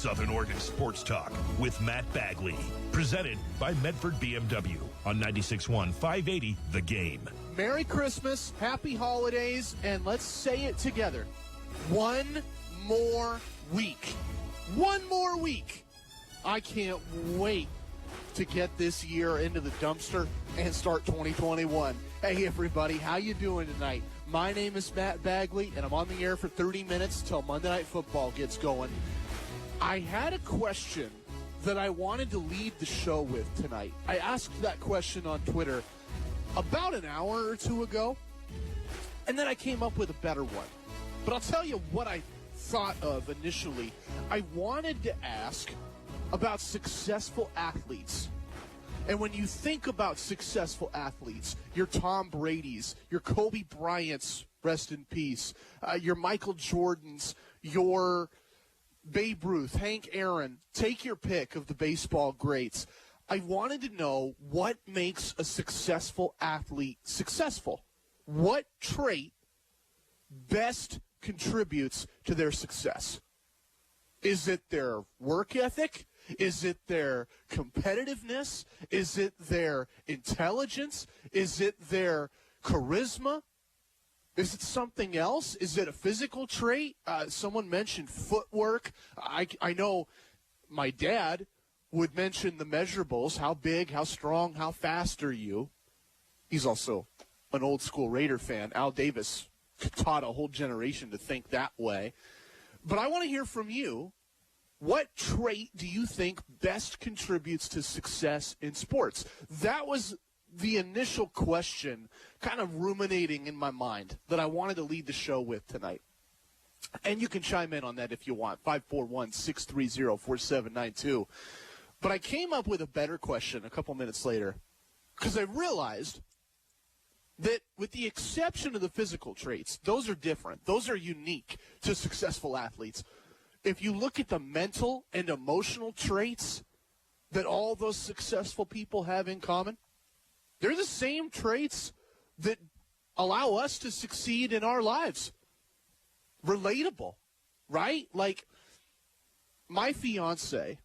Southern Oregon Sports Talk with Matt Bagley. Presented by Medford BMW on 96.1 580 The Game. Merry Christmas, Happy Holidays, and let's say it together. One more week. One more week. I can't wait to get this year into the dumpster and start 2021. Hey, everybody, how you doing tonight? My name is Matt Bagley, and I'm on the air for 30 minutes till Monday Night Football gets going. I had a question that I wanted to lead the show with tonight. I asked that question on Twitter about an hour or two ago, and then I came up with a better one. But I'll tell you what I thought of initially. I wanted to ask about successful athletes. And when you think about successful athletes, your Tom Brady's, your Kobe Bryant's, rest in peace, your Michael Jordan's, your Babe Ruth, Hank Aaron, take your pick of the baseball greats. I wanted to know what makes a successful athlete successful. What trait best contributes to their success? Is it their work ethic? Is it their competitiveness? Is it their intelligence? Is it their charisma? Is it something else? Is it a physical trait? Someone mentioned footwork. I know my dad would mention the measurables. How big, how strong, how fast are you? He's also an old school Raider fan. Al Davis taught a whole generation to think that way. But I want to hear from you. What trait do you think best contributes to success in sports? That was the initial question kind of ruminating in my mind that I wanted to lead the show with tonight. And you can chime in on that if you want, 541-630-4792. But I came up with a better question a couple minutes later because I realized that with the exception of the physical traits, those are different. Those are unique to successful athletes. If you look at the mental and emotional traits that all those successful people have in common, they're the same traits that allow us to succeed in our lives. Relatable, right? Like, my fiance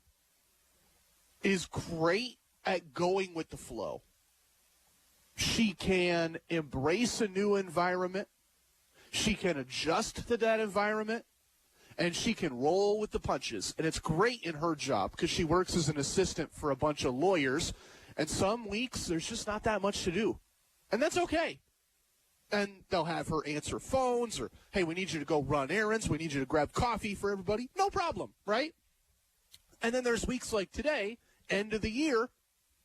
is great at going with the flow. She can embrace a new environment. She can adjust to that environment. And she can roll with the punches. And it's great in her job because she works as an assistant for a bunch of lawyers. And some weeks, there's just not that much to do. And that's okay. And they'll have her answer phones or, hey, we need you to go run errands. We need you to grab coffee for everybody. No problem, right? And then there's weeks like today, end of the year,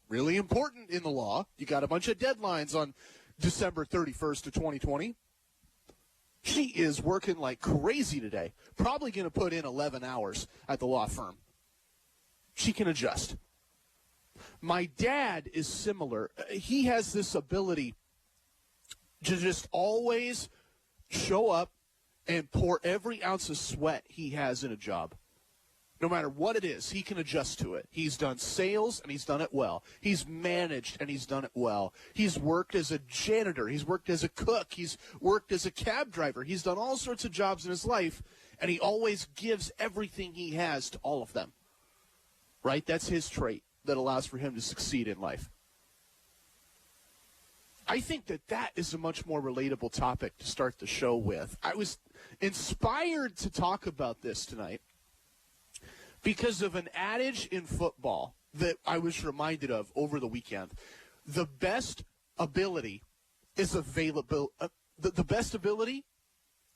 really important in the law. You got a bunch of deadlines on December 31st of 2020. She is working like crazy today. Probably going to put in 11 hours at the law firm. She can adjust. My dad is similar. He has this ability to just always show up and pour every ounce of sweat he has in a job. No matter what it is, he can adjust to it. He's done sales, and he's done it well. He's managed, and he's done it well. He's worked as a janitor. He's worked as a cook. He's worked as a cab driver. He's done all sorts of jobs in his life, and he always gives everything he has to all of them. Right? That's his trait that allows for him to succeed in life. I think that is a much more relatable topic to start the show with. I was inspired to talk about this tonight because of an adage in football that I was reminded of over the weekend. The best ability is availability. The best ability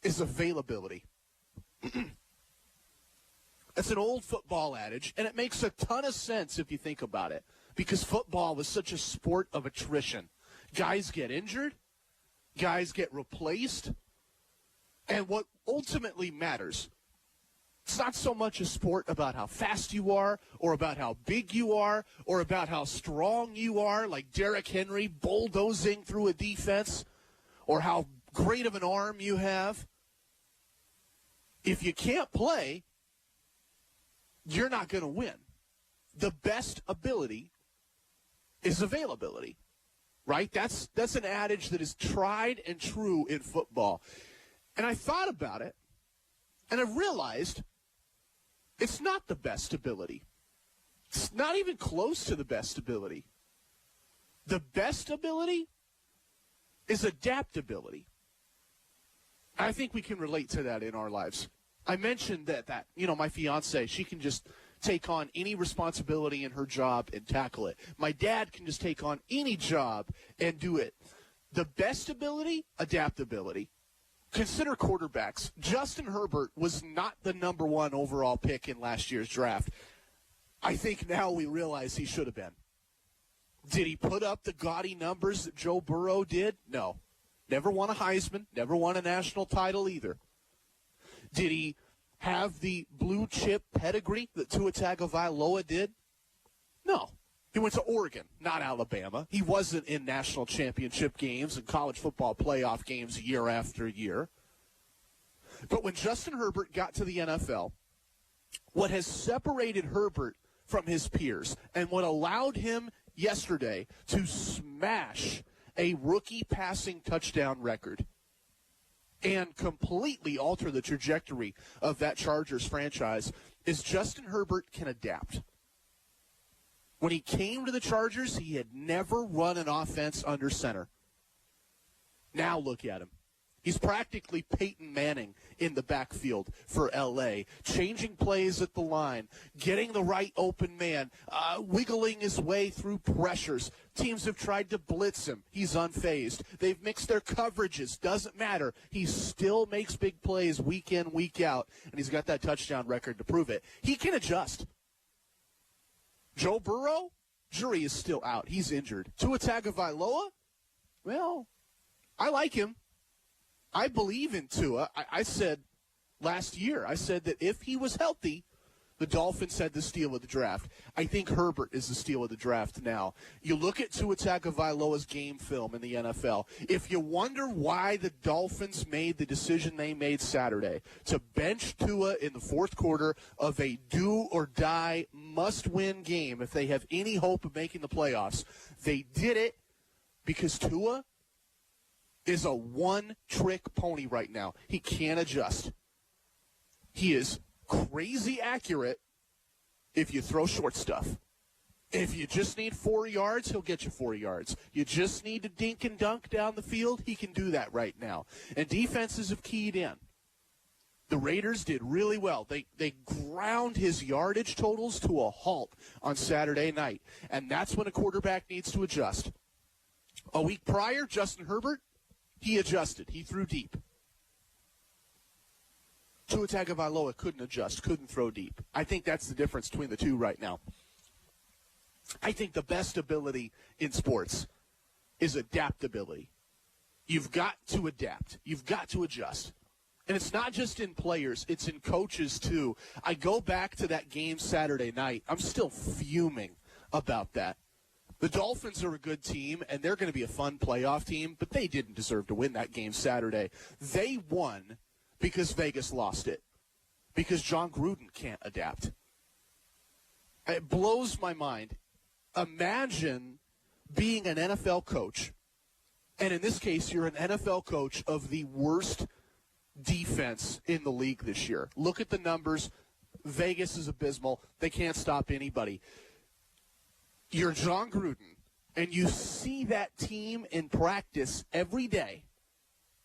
is availability. That's an old football adage, and it makes a ton of sense if you think about it, because football was such a sport of attrition. Guys get injured, guys get replaced, and what ultimately matters, it's not so much a sport about how fast you are or about how big you are or about how strong you are, like Derrick Henry bulldozing through a defense, or how great of an arm you have. If you can't play, you're not going to win. The best ability is availability, right? That's an adage that is tried and true in football. And I thought about it, and I realized It's not the best ability. It's not even close to the best ability. The best ability is adaptability. I think we can relate to that in our lives. I mentioned that my fiance, she can just take on any responsibility in her job and tackle it. My dad can just take on any job and do it. The best ability, adaptability. Consider quarterbacks. Justin Herbert was not the number 1 overall pick in last year's draft. I think now we realize he should have been. Did he put up the gaudy numbers that Joe Burrow did? No. Never won a Heisman, never won a national title either. Did he have the blue chip pedigree that Tua Tagovailoa did? No. He went to Oregon, not Alabama. He wasn't in national championship games and college football playoff games year after year. But when Justin Herbert got to the NFL, what has separated Herbert from his peers and what allowed him yesterday to smash a rookie passing touchdown record and completely alter the trajectory of that Chargers franchise is Justin Herbert can adapt. When he came to the Chargers, he had never run an offense under center. Now look at him. He's practically Peyton Manning in the backfield for L.A., changing plays at the line, getting the right open man, wiggling his way through pressures. Teams have tried to blitz him. He's unfazed. They've mixed their coverages. Doesn't matter. He still makes big plays week in, week out, and he's got that touchdown record to prove it. He can adjust. Joe Burrow, jury is still out. He's injured. Tua Tagovailoa, well, I like him. I believe in Tua. I said last year, that if he was healthy, the Dolphins had the steal of the draft. I think Herbert is the steal of the draft now. You look at Tua Tagovailoa's game film in the NFL. If you wonder why the Dolphins made the decision they made Saturday to bench Tua in the fourth quarter of a do-or-die must-win game if they have any hope of making the playoffs, they did it because Tua is a one-trick pony right now. He can't adjust. He is crazy accurate if you throw short stuff. If you just need 4 yards, he'll get you 4 yards. You just need to dink and dunk down the field, he can do that right now. And defenses have keyed in. The Raiders did really well. They ground his yardage totals to a halt on Saturday night. And that's when a quarterback needs to adjust. A week prior, Justin Herbert, he adjusted. He threw deep. Tua Tagovailoa couldn't adjust, couldn't throw deep. I think that's the difference between the two right now. I think the best ability in sports is adaptability. You've got to adapt. You've got to adjust. And it's not just in players, it's in coaches too. I go back to that game Saturday night. I'm still fuming about that. The Dolphins are a good team, and they're going to be a fun playoff team, but they didn't deserve to win that game Saturday. They won because Vegas lost it, because John Gruden can't adapt. It blows my mind. Imagine being an NFL coach, and in this case, you're an NFL coach of the worst defense in the league this year. Look at the numbers. Vegas is abysmal. They can't stop anybody. You're John Gruden, and you see that team in practice every day.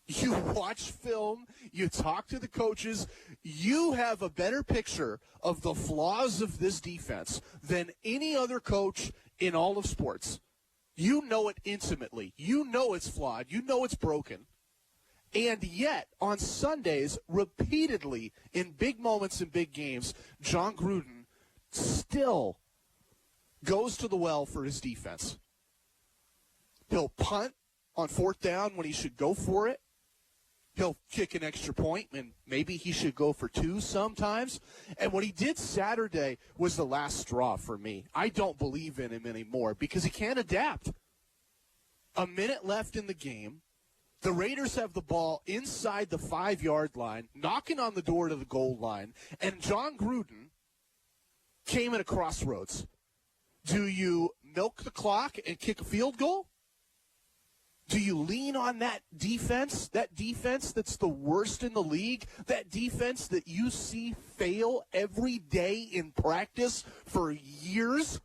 You watch film, you talk to the coaches, you have a better picture of the flaws of this defense than any other coach in all of sports. You know it intimately. You know it's flawed. You know it's broken. And yet, on Sundays, repeatedly, in big moments in big games, John Gruden still goes to the well for his defense. He'll punt on fourth down when he should go for it. He'll kick an extra point, and maybe he should go for two sometimes. And what he did Saturday was the last straw for me. I don't believe in him anymore because he can't adapt. A minute left in the game. The Raiders have the ball inside the 5-yard line, knocking on the door to the goal line, and John Gruden came at a crossroads. Do you milk the clock and kick a field goal? Do you lean on that defense that's the worst in the league, that defense that you see fail every day in practice for years,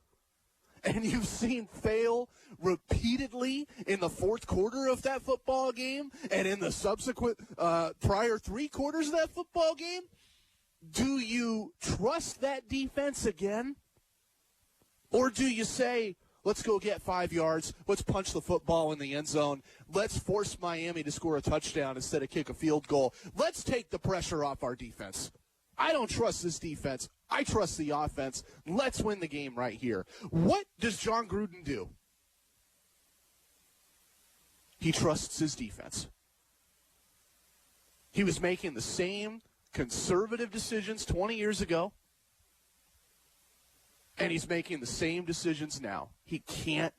and you've seen fail repeatedly in the fourth quarter of that football game and in the subsequent prior 3 quarters of that football game? Do you trust that defense again? Or do you say, let's go get 5 yards, let's punch the football in the end zone, let's force Miami to score a touchdown instead of kick a field goal, let's take the pressure off our defense? I don't trust this defense. I trust the offense. Let's win the game right here. What does John Gruden do? He trusts his defense. He was making the same conservative decisions 20 years ago, and he's making the same decisions now. He can't.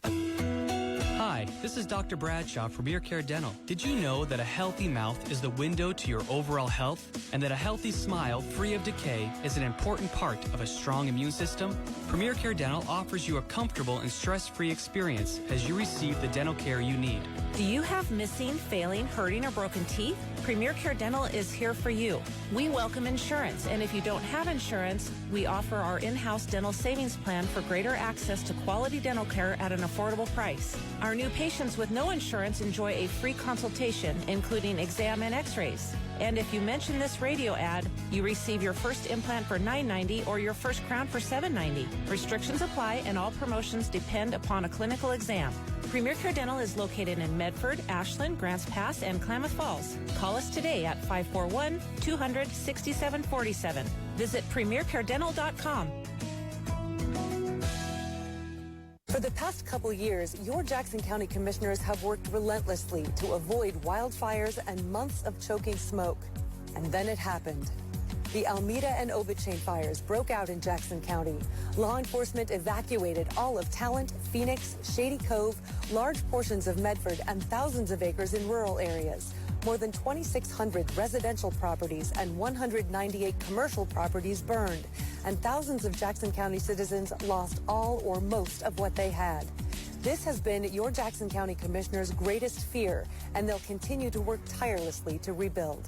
Hi, this is Dr. Bradshaw from Ear Care Dental. Did you know that a healthy mouth is the window to your overall health, and that a healthy smile free of decay is an important part of a strong immune system? Premier Care Dental offers you a comfortable and stress-free experience as you receive the dental care you need. Do you have missing, failing, hurting, or broken teeth? Premier Care Dental is here for you. We welcome insurance, and if you don't have insurance, we offer our in-house dental savings plan for greater access to quality dental care at an affordable price. Our new patients with no insurance enjoy a free consultation, including exam and x-rays. And if you mention this radio ad, you receive your first implant for $9.90 or your first crown for $7.90. Restrictions apply, and all promotions depend upon a clinical exam. Premier Care Dental is located in Medford, Ashland, Grants Pass, and Klamath Falls. Call us today at 541-200-6747. Visit premiercaredental.com. For the past couple years, your Jackson County commissioners have worked relentlessly to avoid wildfires and months of choking smoke. And then it happened. The Almeda and Obichain fires broke out in Jackson County. Law enforcement evacuated all of Talent, Phoenix, Shady Cove, large portions of Medford, and thousands of acres in rural areas. More than 2,600 residential properties and 198 commercial properties burned, and thousands of Jackson County citizens lost all or most of what they had. This has been your Jackson County Commissioner's greatest fear, and they'll continue to work tirelessly to rebuild.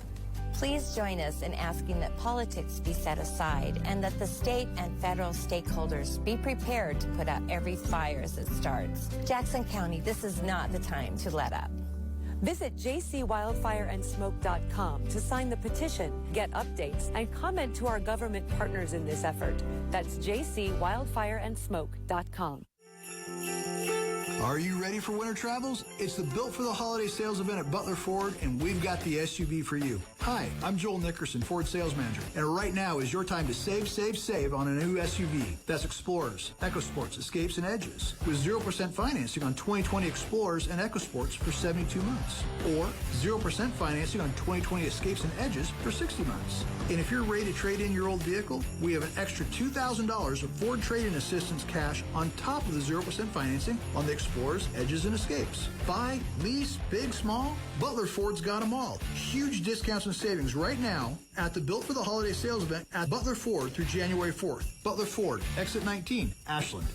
Please join us in asking that politics be set aside and that the state and federal stakeholders be prepared to put out every fire as it starts. Jackson County, this is not the time to let up. Visit jcwildfireandsmoke.com to sign the petition, get updates, and comment to our government partners in this effort. That's jcwildfireandsmoke.com. Are you ready for winter travels? It's the Built for the Holiday sales event at Butler Ford, and we've got the SUV for you. Hi, I'm Joel Nickerson, Ford sales manager, and right now is your time to save on a new SUV. That's Explorers, EcoSports, Escapes, and Edges, with 0% financing on 2020 Explorers and EcoSports for 72 months, or 0% financing on 2020 Escapes and Edges for 60 months. And if you're ready to trade in your old vehicle, we have an extra $2,000 of Ford trade-in assistance cash on top of the 0% financing on the Explorers, Edges, and Escapes. Buy, lease, big, small, Butler Ford's got them all. Huge discounts and savings right now at the Built for the Holiday sales event at Butler Ford through January 4th. Butler Ford, exit 19, Ashland.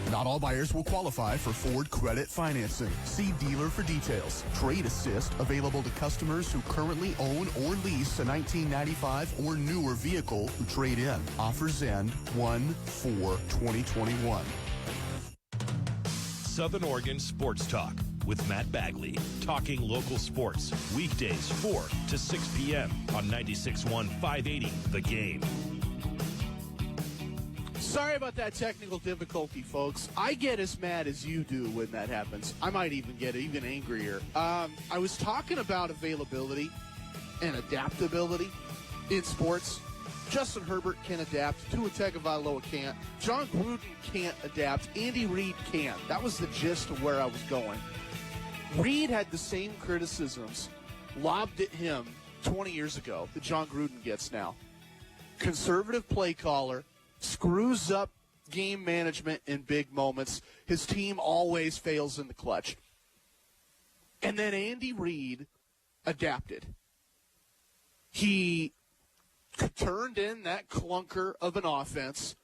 Not all buyers will qualify for Ford credit financing. See dealer for details. Trade Assist available to customers who currently own or lease a 1995 or newer vehicle who trade in. Offers end 1/4/2021. Southern Oregon Sports Talk with Matt Bagley. Talking local sports. Weekdays 4 to 6 p.m. on 96.1 580 The Game. Sorry about that technical difficulty, folks. I get as mad as you do when that happens. I might even get even angrier. I was talking about availability and adaptability in sports. Justin Herbert can adapt. Tua Tagovailoa can't. John Gruden can't adapt. Andy Reid can't. That was the gist of where I was going. Reid had the same criticisms lobbed at him 20 years ago that John Gruden gets now. Conservative play caller, screws up game management in big moments. His team always fails in the clutch. And then Andy Reid adapted. He turned in that clunker of an offense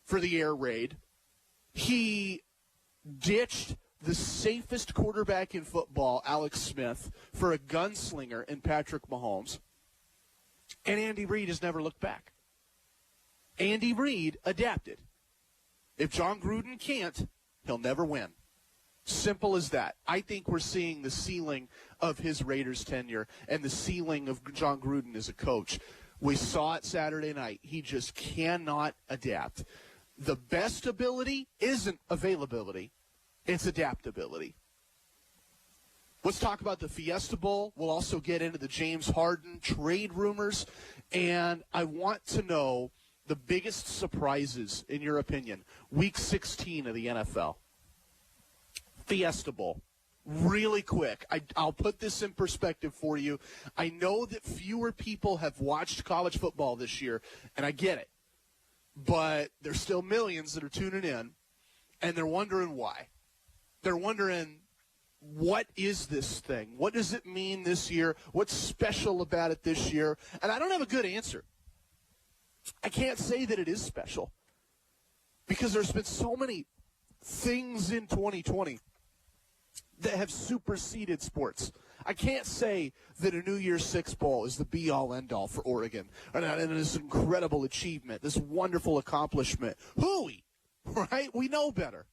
for the air raid. He ditched the safest quarterback in football, Alex Smith, for a gunslinger in Patrick Mahomes. And Andy Reid has never looked back. Andy Reid adapted. If John Gruden can't, he'll never win. Simple as that. I think we're seeing the ceiling of his Raiders tenure and the ceiling of John Gruden as a coach. We saw it Saturday night. He just cannot adapt. The best ability isn't availability. It's adaptability. Let's talk about the Fiesta Bowl. We'll also get into the James Harden trade rumors. And I want to know the biggest surprises, in your opinion, Week 16 of the NFL. Fiesta Bowl. Really quick. I'll put this in perspective for you. I know that fewer people have watched college football this year, and I get it. But there's still millions that are tuning in, and they're wondering why. They're wondering, what is this thing? What does it mean this year? What's special about it this year? And I don't have a good answer. I can't say that it is special because there's been so many things in 2020 that have superseded sports. I can't say that a New Year's Six Bowl is the be-all, end-all for Oregon. And this incredible achievement, this wonderful accomplishment. Hooey, right? We know better.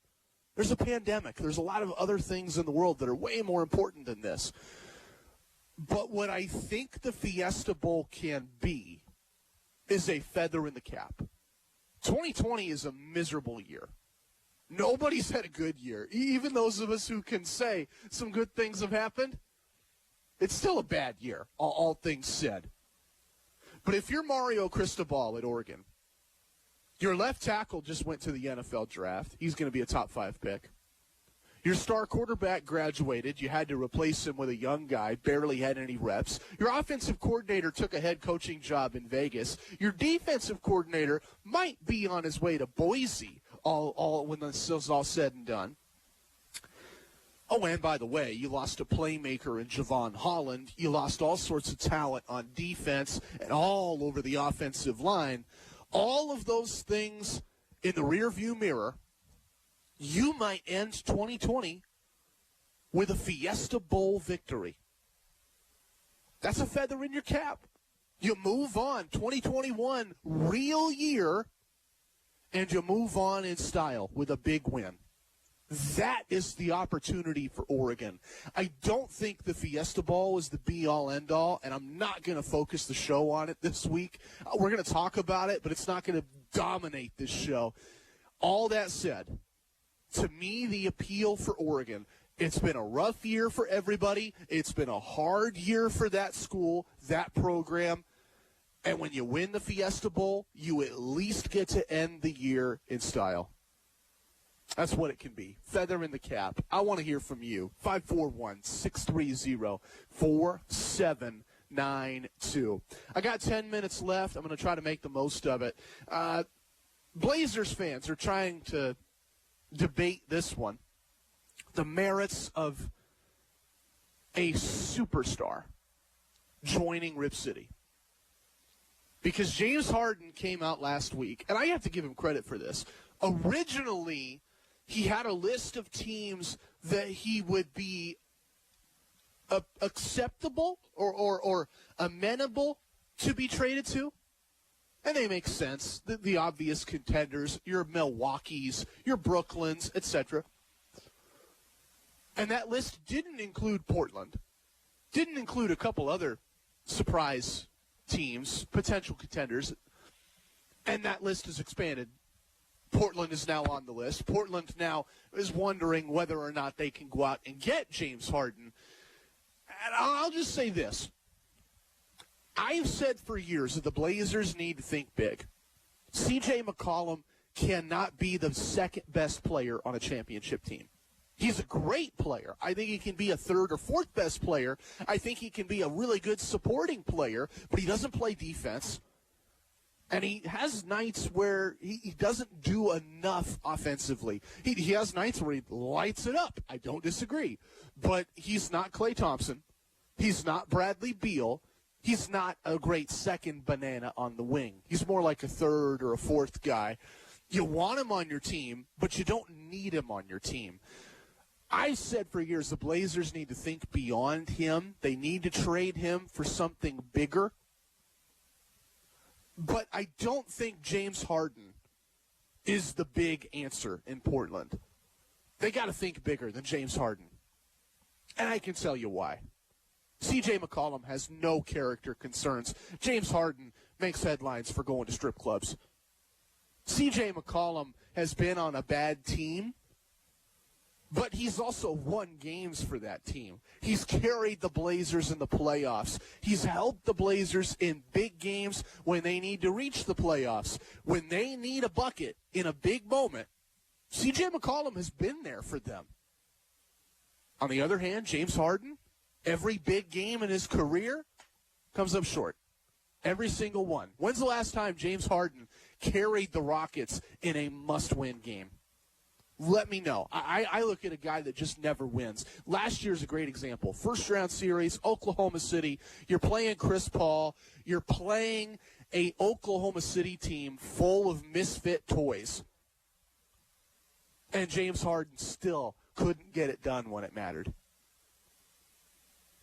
There's a pandemic. There's a lot of other things in the world that are way more important than this. But what I think the Fiesta Bowl can be is a feather in the cap. 2020 is a miserable year. Nobody's had a good year. Even those of us who can say some good things have happened, it's still a bad year, all things said. But if you're Mario Cristobal at Oregon, your left tackle just went to the NFL draft. He's going to be a top 5 pick. Your star quarterback graduated. You had to replace him with a young guy, barely had any reps. Your offensive coordinator took a head coaching job in Vegas. Your defensive coordinator might be on his way to Boise all when this is all said and done. Oh, and by the way, you lost a playmaker in Javon Holland. You lost all sorts of talent on defense and all over the offensive line. All of those things in the rearview mirror, you might end 2020 with a Fiesta Bowl victory. That's a feather in your cap. You move on. 2021, real year, and you move on in style with a big win. That is the opportunity for Oregon. I don't think the Fiesta Bowl is the be-all, end-all, and I'm not going to focus the show on it this week. We're going to talk about it, but it's not going to dominate this show. All that said, to me, the appeal for Oregon, it's been a rough year for everybody. It's been a hard year for that school, that program. And when you win the Fiesta Bowl, you at least get to end the year in style. That's what it can be. Feather in the cap. I want to hear from you. 541-630-4792. I got 10 minutes left. I'm going to try to make the most of it. Blazers fans are trying to debate this one. The merits of a superstar joining Rip City. Because James Harden came out last week, and I have to give him credit for this. Originally, he had a list of teams that he would be acceptable or amenable to be traded to. And they make sense. The obvious contenders, your Milwaukees, your Brooklyns, etc. And that list didn't include Portland. Didn't include a couple other surprise teams, potential contenders. And that list has expanded. Portland is now on the list. Portland now is wondering whether or not they can go out and get James Harden. And I'll just say this. I've said for years that the Blazers need to think big. C.J. McCollum cannot be the second best player on a championship team. He's a great player. I think he can be a third or fourth best player. I think he can be a really good supporting player, but he doesn't play defense. And he has nights where he doesn't do enough offensively. He has nights where he lights it up. I don't disagree. But he's not Klay Thompson. He's not Bradley Beal. He's not a great second banana on the wing. He's more like a third or a fourth guy. You want him on your team, but you don't need him on your team. I said for years the Blazers need to think beyond him. They need to trade him for something bigger. But I don't think James Harden is the big answer in Portland. They got to think bigger than James Harden. And I can tell you why. C.J. McCollum has no character concerns. James Harden makes headlines for going to strip clubs. C.J. McCollum has been on a bad team, but he's also won games for that team. He's carried the Blazers in the playoffs. He's helped the Blazers in big games when they need to reach the playoffs. When they need a bucket in a big moment, C.J. McCollum has been there for them. On the other hand, James Harden, every big game in his career comes up short. Every single one. When's the last time James Harden carried the Rockets in a must-win game? Let me know. I look at a guy that just never wins. Last year's a great example. First-round series, Oklahoma City. You're playing Chris Paul. You're playing a Oklahoma City team full of misfit toys. And James Harden still couldn't get it done when it mattered.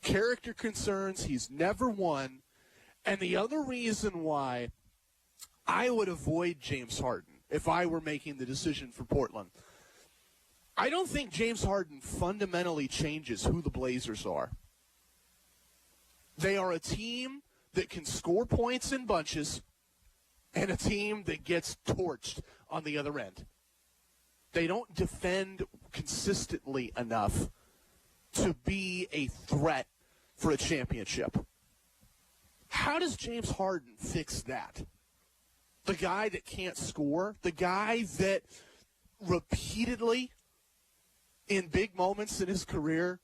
Character concerns, he's never won. And the other reason why I would avoid James Harden if I were making the decision for Portland, I don't think James Harden fundamentally changes who the Blazers are. They are a team that can score points in bunches and a team that gets torched on the other end. They don't defend consistently enough to be a threat for a championship. How does James Harden fix that? The guy that can't score, the guy that repeatedly in big moments in his career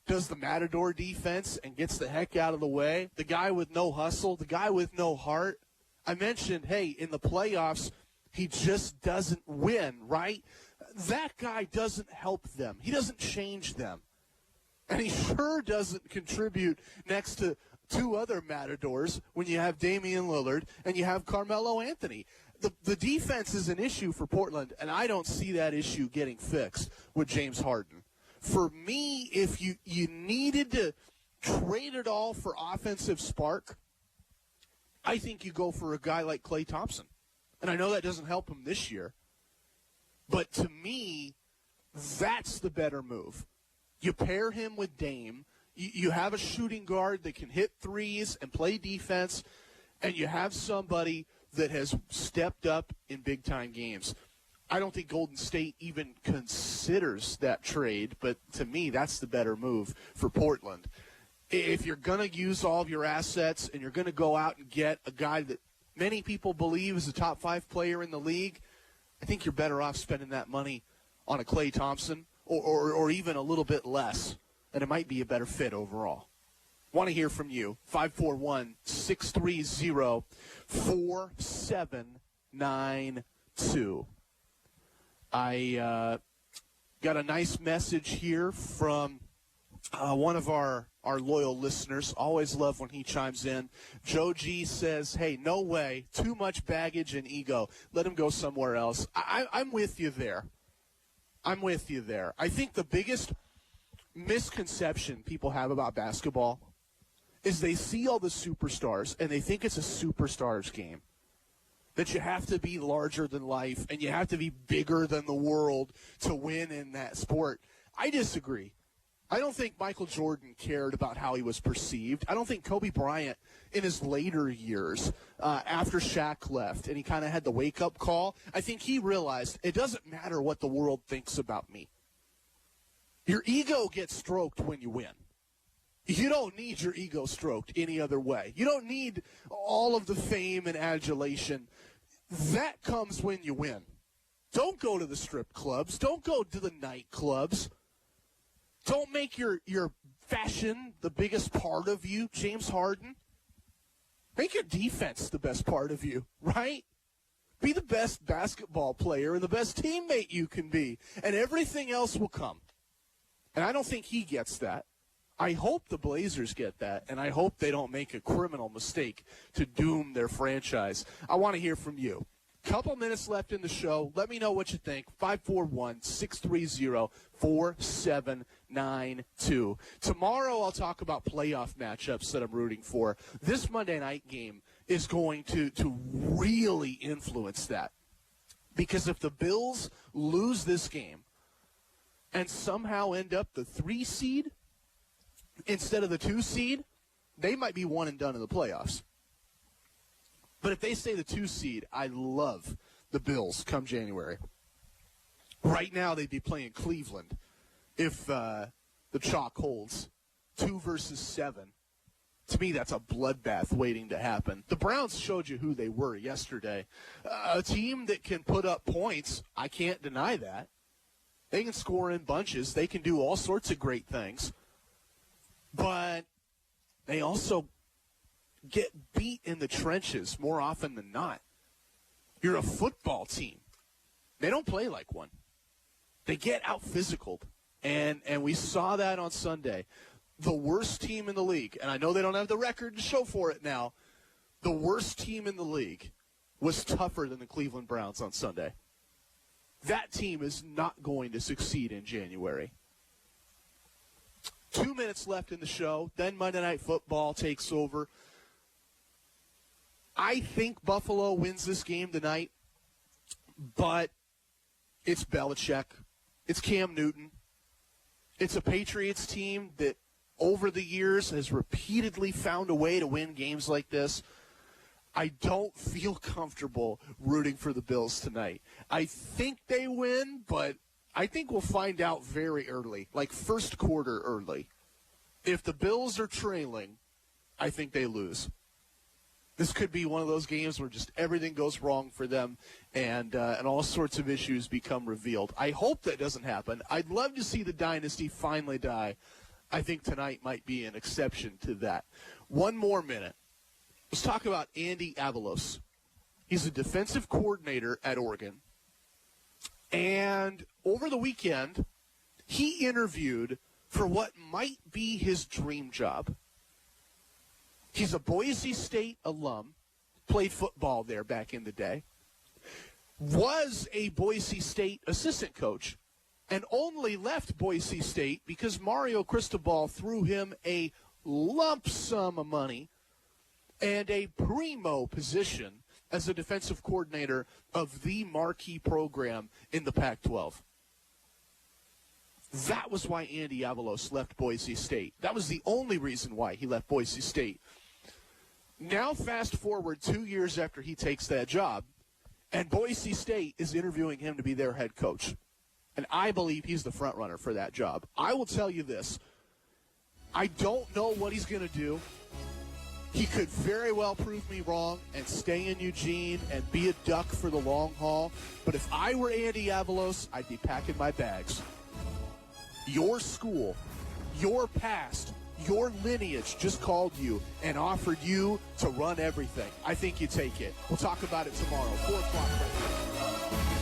does the Matador defense and gets the heck out of the way, the guy with no hustle, the guy with no heart. I mentioned, hey, in the playoffs, he just doesn't win, right? That guy doesn't help them. He doesn't change them. And he sure doesn't contribute next to two other Matadors when you have Damian Lillard and you have Carmelo Anthony. The defense is an issue for Portland, and I don't see that issue getting fixed with James Harden. For me, if you needed to trade it all for offensive spark, I think you go for a guy like Klay Thompson. And I know that doesn't help him this year. But to me, that's the better move. You pair him with Dame. You have a shooting guard that can hit threes and play defense, and you have somebody that has stepped up in big-time games. I don't think Golden State even considers that trade, but to me, that's the better move for Portland. If you're going to use all of your assets and you're going to go out and get a guy that many people believe is a top 5 player in the league, I think you're better off spending that money on a Klay Thompson or even a little bit less, and it might be a better fit overall. Want to hear from you. 541-630-4792. I got a nice message here from one of our loyal listeners. Always love when he chimes in. Joe G says, hey, no way. Too much baggage and ego. Let him go somewhere else. I'm with you there. I'm with you there. I think the biggest misconception people have about basketball is they see all the superstars and they think it's a superstars game. That you have to be larger than life and you have to be bigger than the world to win in that sport. I disagree. I don't think Michael Jordan cared about how he was perceived. I don't think Kobe Bryant in his later years, after Shaq left and he kind of had the wake-up call, I think he realized it doesn't matter what the world thinks about me. Your ego gets stroked when you win. You don't need your ego stroked any other way. You don't need all of the fame and adulation. That comes when you win. Don't go to the strip clubs. Don't go to the nightclubs. Don't make your fashion the biggest part of you, James Harden. Make your defense the best part of you, right? Be the best basketball player and the best teammate you can be, and everything else will come. And I don't think he gets that. I hope the Blazers get that, and I hope they don't make a criminal mistake to doom their franchise. I want to hear from you. Couple minutes left in the show. Let me know what you think. 541-630-4792. Tomorrow I'll talk about playoff matchups that I'm rooting for. This Monday night game is going to really influence that. Because if the Bills lose this game and somehow end up the 3 seed instead of the 2 seed, they might be one and done in the playoffs. But if they stay the 2 seed, I love the Bills come January. Right now, they'd be playing Cleveland if the chalk holds. 2 versus 7. To me, that's a bloodbath waiting to happen. The Browns showed you who they were yesterday. A team that can put up points, I can't deny that. They can score in bunches. They can do all sorts of great things. But they also get beat in the trenches more often than not. You're a football team. They don't play like one. They get out-physicaled. And we saw that on Sunday. The worst team in the league, and I know they don't have the record to show for it now, the worst team in the league was tougher than the Cleveland Browns on Sunday. That team is not going to succeed in January. 2 minutes left in the show. Then Monday Night Football takes over. I think Buffalo wins this game tonight, but it's Belichick. It's Cam Newton. It's a Patriots team that over the years has repeatedly found a way to win games like this. I don't feel comfortable rooting for the Bills tonight. I think they win, but I think we'll find out very early, like first quarter early. If the Bills are trailing, I think they lose. This could be one of those games where just everything goes wrong for them and all sorts of issues become revealed. I hope that doesn't happen. I'd love to see the dynasty finally die. I think tonight might be an exception to that. One more minute. Let's talk about Andy Avalos. He's a defensive coordinator at Oregon. And over the weekend, he interviewed for what might be his dream job. He's a Boise State alum, played football there back in the day, was a Boise State assistant coach, and only left Boise State because Mario Cristobal threw him a lump sum of money and a primo position as a defensive coordinator of the marquee program in the Pac-12. That was why Andy Avalos left Boise State. That was the only reason why he left Boise State. Now fast forward 2 years after he takes that job, and Boise State is interviewing him to be their head coach. And I believe he's the front runner for that job. I will tell you this. I don't know what he's going to do. He could very well prove me wrong and stay in Eugene and be a Duck for the long haul. But if I were Andy Avalos, I'd be packing my bags. Your school, your past, your lineage just called you and offered you to run everything. I think you take it. We'll talk about it tomorrow, 4 o'clock right here.